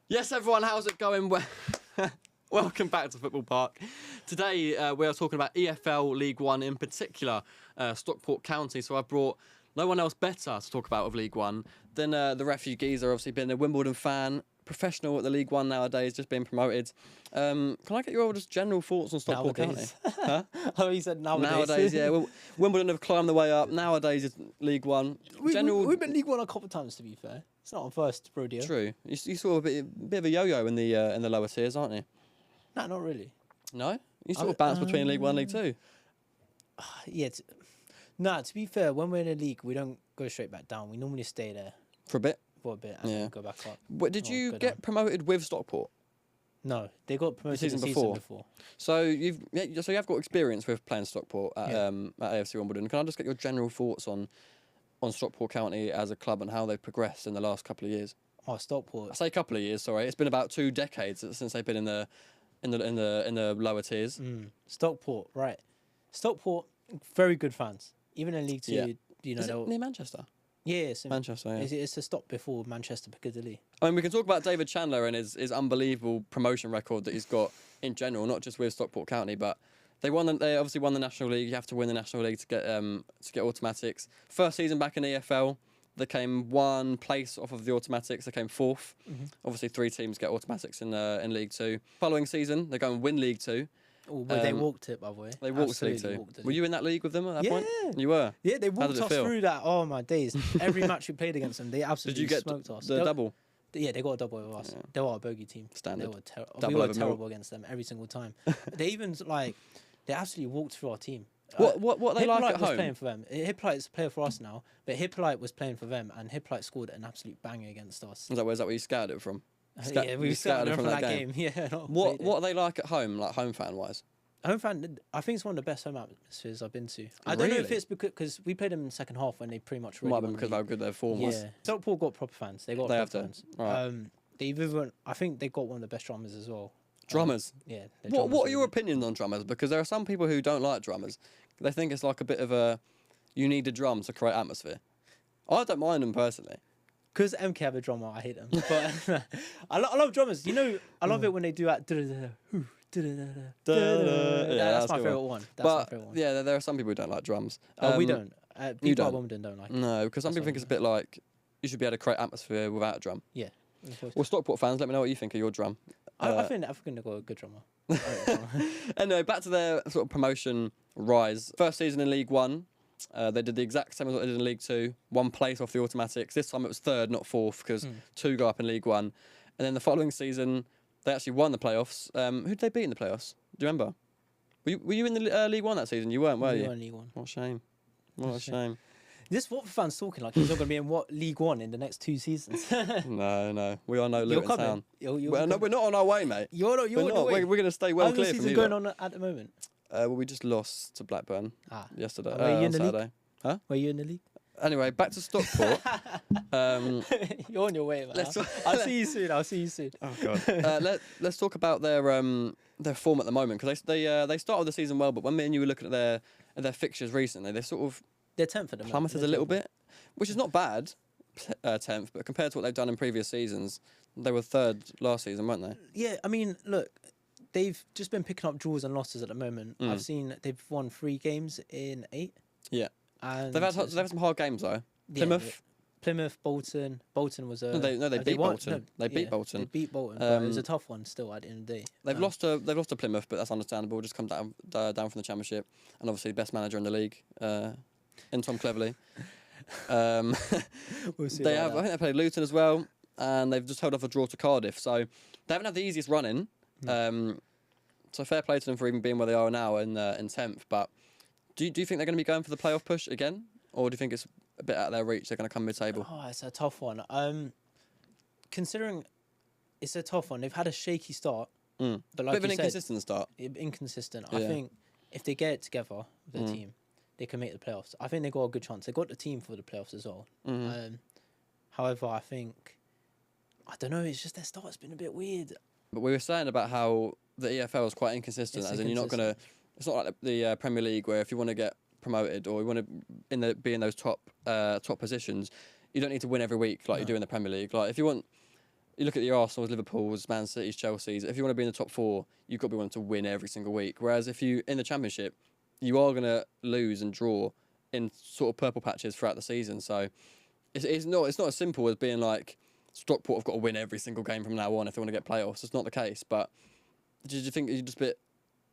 Yes, everyone, how's it going? Welcome back to Football Park. Today we are talking about EFL League One, in particular Stockport County. So I've brought no one else better to talk about of League One than the refugees. Are obviously been a Wimbledon fan, professional at the League One nowadays, just being promoted. Can I get your just general thoughts on Stockport Nowadays. County? Huh? Oh, you said nowadays. Nowadays, yeah. Well, Wimbledon have climbed the way up. Nowadays it's League One. We've been League One a couple of times, to be fair. It's not our first rodeo. True. You saw a bit of a yo-yo in the lower tiers, aren't you? No, not really. No? You sort of bounce between League One, League Two. Yeah. To be fair, when we're in a league, we don't go straight back down. We normally stay there For a bit. and then go back up. But did you get promoted with Stockport? No, they got promoted The season before. So you have got experience with playing Stockport at AFC Wimbledon. Can I just get your general thoughts on Stockport County as a club and how they've progressed in the last couple of years? Oh, Stockport. I say couple of years. Sorry, it's been about 2 decades since they've been in the lower tiers. Stockport, right? Stockport, very good fans. Even in League Two, Yeah. Is it near Manchester? Yeah, it's in Manchester. Yeah. It's a stop before Manchester Piccadilly. I mean, we can talk about David Chandler and his unbelievable promotion record that he's got in general, not just with Stockport County, but they obviously won the National League. You have to win the National League to get automatics. First season back in EFL, they came 1 place off of the automatics. They came 4th. Obviously, 3 teams get automatics in League Two. Following season, they go and win League Two. Oh, but they walked it, by the way. They walked League Two. Were you in that league with them at that point? You were? Yeah, they walked us through that. Oh, my days. Every match we played against them, they absolutely smoked us. The double? Yeah, they got a double with us. Yeah. They were a bogey team. Standard. We were terrible against them every single time. They even, they absolutely walked through our team. What they like at was home? Playing for them. Hippolyte's a player for us now, but Hippolyte was playing for them, and Hippolyte scored an absolute banger against us. Is that where you scouted it from? Yeah, we scouted it from that game. Yeah. What are they like at home, like home fan wise? Home fan, I think it's one of the best home atmospheres I've been to. I don't know if it's because we played them in the second half when they pretty much might have been because of how good their form was. Yeah, Stockport got proper fans. They have fans. Right. I think they got one of the best drummers as well. Drummers? Yeah. What are your opinions on drummers? Because there are some people who don't like drummers. They think it's like a bit of you need a drum to create atmosphere. I don't mind them personally. Because MK have a drummer, I hate them. But I love drummers. I love it when they do that. That's my favourite one. Yeah, there are some people who don't like drums. We don't. People at Wimbledon don't like it. No, because some people think it's a bit like you should be able to create atmosphere without a drum. Yeah. Well, Stockport fans, let me know what you think of your drum. I think they've got a good drummer. Anyway, back to their sort of promotion rise. First season in League One, they did the exact same as what they did in League Two. 1 place off the automatics. This time it was 3rd, not 4th, because 2 go up in League One. And then the following season, they actually won the playoffs. Who did they beat in the playoffs? Do you remember? Were you in the League One that season? You weren't, were you? We were in League One. What a shame. What a shame. This Watford fan's talking like he's not going to be in League One in the next 2 seasons. No. We are no Luton Town. We're not on our way, mate. You're not. We're going to stay well clear from you. How's the season going on at the moment? Well, we just lost to Blackburn yesterday. Were you in the Saturday. league? Huh? Were you in the league? Anyway, back to Stockport. You're on your way, man. I'll see you soon. Oh God. Let's talk about their form at the moment, because they started the season well, but when me and you were looking at their fixtures recently, they're 10th at the moment. Plummeted a little bit, which is not bad, 10th, but compared to what they've done in previous seasons, they were 3rd last season, weren't they? Yeah, I mean, look, they've just been picking up draws and losses at the moment. I've seen they've won 3 games in 8. Yeah. And they've had some hard games though. Plymouth, Bolton. Bolton was a... They beat Bolton. They beat Bolton. They beat Bolton, but it was a tough one still at the end of the day. They've lost to Plymouth, but that's understandable. Just come down from the Championship, and obviously best manager in the league, in Tom Cleverley. We'll see. I think they played Luton as well, and they've just held off a draw to Cardiff. So they haven't had the easiest run in. So fair play to them for even being where they are now in 10th. But do you think they're going to be going for the playoff push again, or do you think it's a bit out of their reach? They're going to come mid-table. Oh, it's a tough one. Considering it's a tough one, they've had a shaky start. But like bit of an inconsistent start. Inconsistent. Yeah. I think if they get it together with the team, they can make the playoffs. I think they got a good chance. They got the team for the playoffs as well. However, I don't know. It's just their start's been a bit weird. But we were saying about how the EFL is quite inconsistent, as in you're not going to. It's not like the Premier League where if you want to get promoted or you want to be in those top positions, you don't need to win every week like you do in the Premier League. Like if you want you look at the Arsenal's, Liverpool's, Man City's, Chelsea's. If you want to be in the top 4, you've got to be wanting to win every single week. Whereas if you in the Championship, you are going to lose and draw in sort of purple patches throughout the season. So it's not as simple as being like Stockport have got to win every single game from now on if they want to get playoffs. It's not the case. But did you think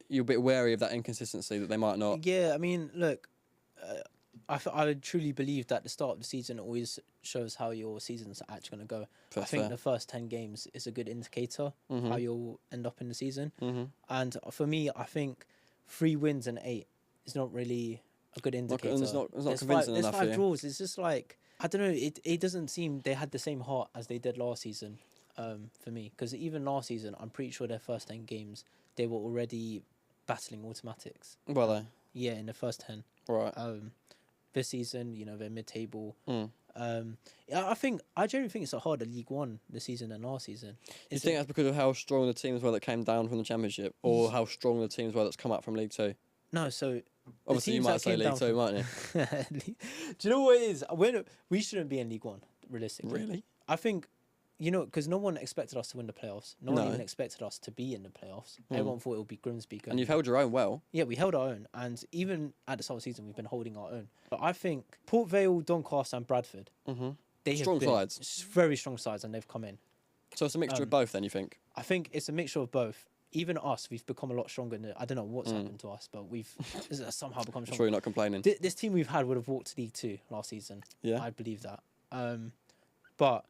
you're a bit wary of that inconsistency that they might not? Yeah, I mean, look, I would truly believe that the start of the season always shows how your season's actually going to go. That's I think fair. the first 10 games is a good indicator Mm-hmm. how you'll end up in the season. Mm-hmm. And for me, I think 3 wins and 8 is not really a good indicator. It's not There's convincing there's enough 5 here. draws. It's just like, I don't know, it doesn't seem they had the same heart as they did last season for me. Because even last season, I'm pretty sure their first 10 games, they were already battling automatics. Well, they Yeah, in the first 10. right. This season, you know, they're mid-table. Mm. Yeah, I genuinely think it's a harder League One this season than last season. Do you think that's because of how strong the teams were that came down from the Championship, or how strong the teams were that's come up from League Two? No, so Obviously, you teams might that say came League down Two, mightn't you? Do you know what it is? We shouldn't be in League One, realistically. Really? I think, you know, because no one expected us to win the playoffs. No one No. even expected us to be in the playoffs. Mm. Everyone thought it would be Grimsby. And you've held your own well. Yeah, we held our own. And even at the start of the season, we've been holding our own. But I think Port Vale, Doncaster and Bradford, Mm-hmm. they Strong have been sides. very strong sides, and they've come in. So it's a mixture of both, then, you think? I think it's a mixture of both. Even us, we've become a lot stronger. I don't know what's happened to us, but we've somehow become I'm stronger. sure you're not complaining. This team we've had would have walked to League Two last season. Yeah. I believe that. But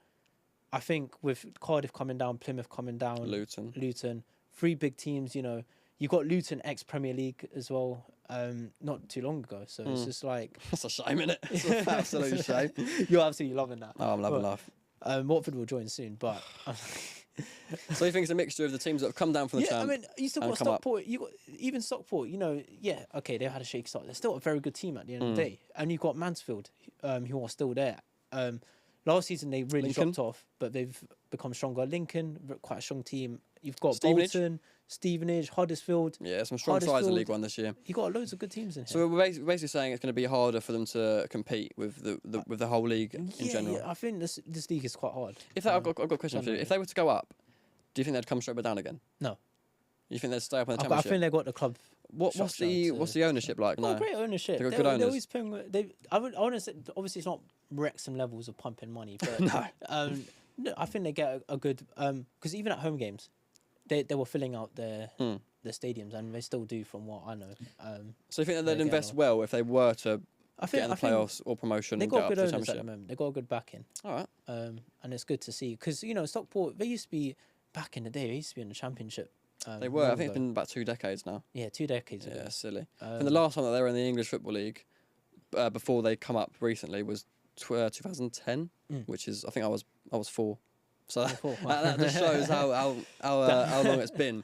I think with Cardiff coming down, Plymouth coming down, Luton. 3 big teams. You know, you got Luton ex-Premier League as well. Not too long ago. So it's just like That's a shame, isn't it? It's an absolute shame. you're absolutely loving that. Oh, I'm loving life. Watford will join soon, but. So you think it's a mixture of the teams that have come down from the Yeah, champ? I mean, you still and got come up? Stockport. You got even Stockport. You know, yeah, okay, they had a shaky start. They're still a very good team at the end of the day. And you got Mansfield, who are still there. Last season they really Lincoln? dropped off, but they've become stronger. Lincoln, quite a strong team. You've got Stevenage? Bolton, Stevenage, Huddersfield. Yeah, some strong sides in Huddersfield. League One this year. You got loads of good teams in here. So we're basically saying it's going to be harder for them to compete with the whole league in general. Yeah, I think this league is quite hard. If I've got a question for you. If they were to go up, do you think they'd come straight back down again? No. You think they'd stay up in the But I Championship? think they got the club. What's structure the ownership like? They've got No. great ownership. They've got They're good owners. always paying. I want to say, obviously it's not Wrexham levels of pumping money, but No. no, I think they get a good because even at home games, they were filling out their stadiums, and they still do from what I know. So you think that they'd They're invest getting well if they were to I get in the think playoffs or promotion they and get got up good to the owners at the Championship? moment. They got a good backing, All right. and it's good to see because you know Stockport they used to be back in the day. They used to be in the Championship. They were. I long think it's ago. been about 2 decades now. Yeah, 2 decades ago. Yeah, silly. And the last time that they were in the English Football League, before they come up recently, was 2010, which is I think I was 4. So that just shows how long it's been.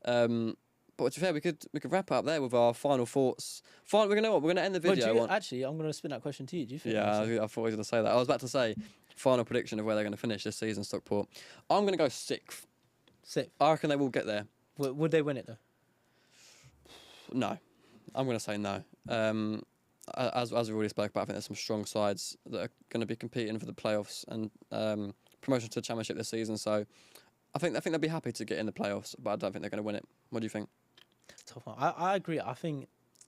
But to be fair, we could wrap up there with our final thoughts. We're gonna end the video. Actually, I'm gonna spin that question to you. Do you think? Yeah, I thought he was gonna say that. I was about to say final prediction of where they're gonna finish this season, Stockport. I'm gonna go 6th. 6th. I reckon they will get there. Would they win it though? No, I'm going to say no. As we've already spoke about, I think there's some strong sides that are going to be competing for the playoffs and promotion to the Championship this season. So I think they'll be happy to get in the playoffs, but I don't think they're going to win it. What do you think? Tough one. I agree. I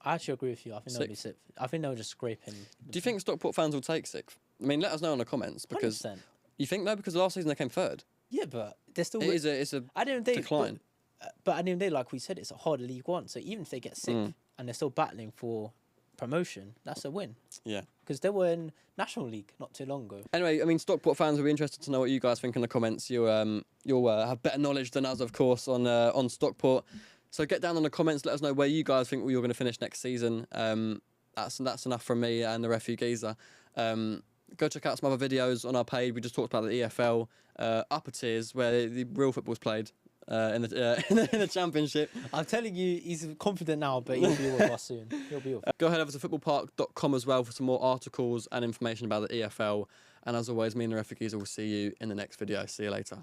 actually agree with you. I think they'll be 6th. I think they'll just scrape in. Do you think Stockport fans will take 6th? I mean, let us know in the comments because 100%. you think no, because last season they came 3rd. Yeah, but they're still. It's a I don't think decline. But at the end of the day, like we said, it's a harder League One. So even if they get 6th and they're still battling for promotion, that's a win. Yeah. Because they were in National League not too long ago. Anyway, I mean, Stockport fans will be interested to know what you guys think in the comments. You'll have better knowledge than us, of course, on Stockport. So get down in the comments. Let us know where you guys think you're going to finish next season. That's enough from me and the Refu Geezer. Go check out some other videos on our page. We just talked about the EFL upper tiers where the real football's played in the Championship. I'm telling you, he's confident now, but he'll be with us soon. He'll be with us. Go head over to footballpark.com as well for some more articles and information about the EFL. And as always, me and the Refu Geezer will see you in the next video. See you later.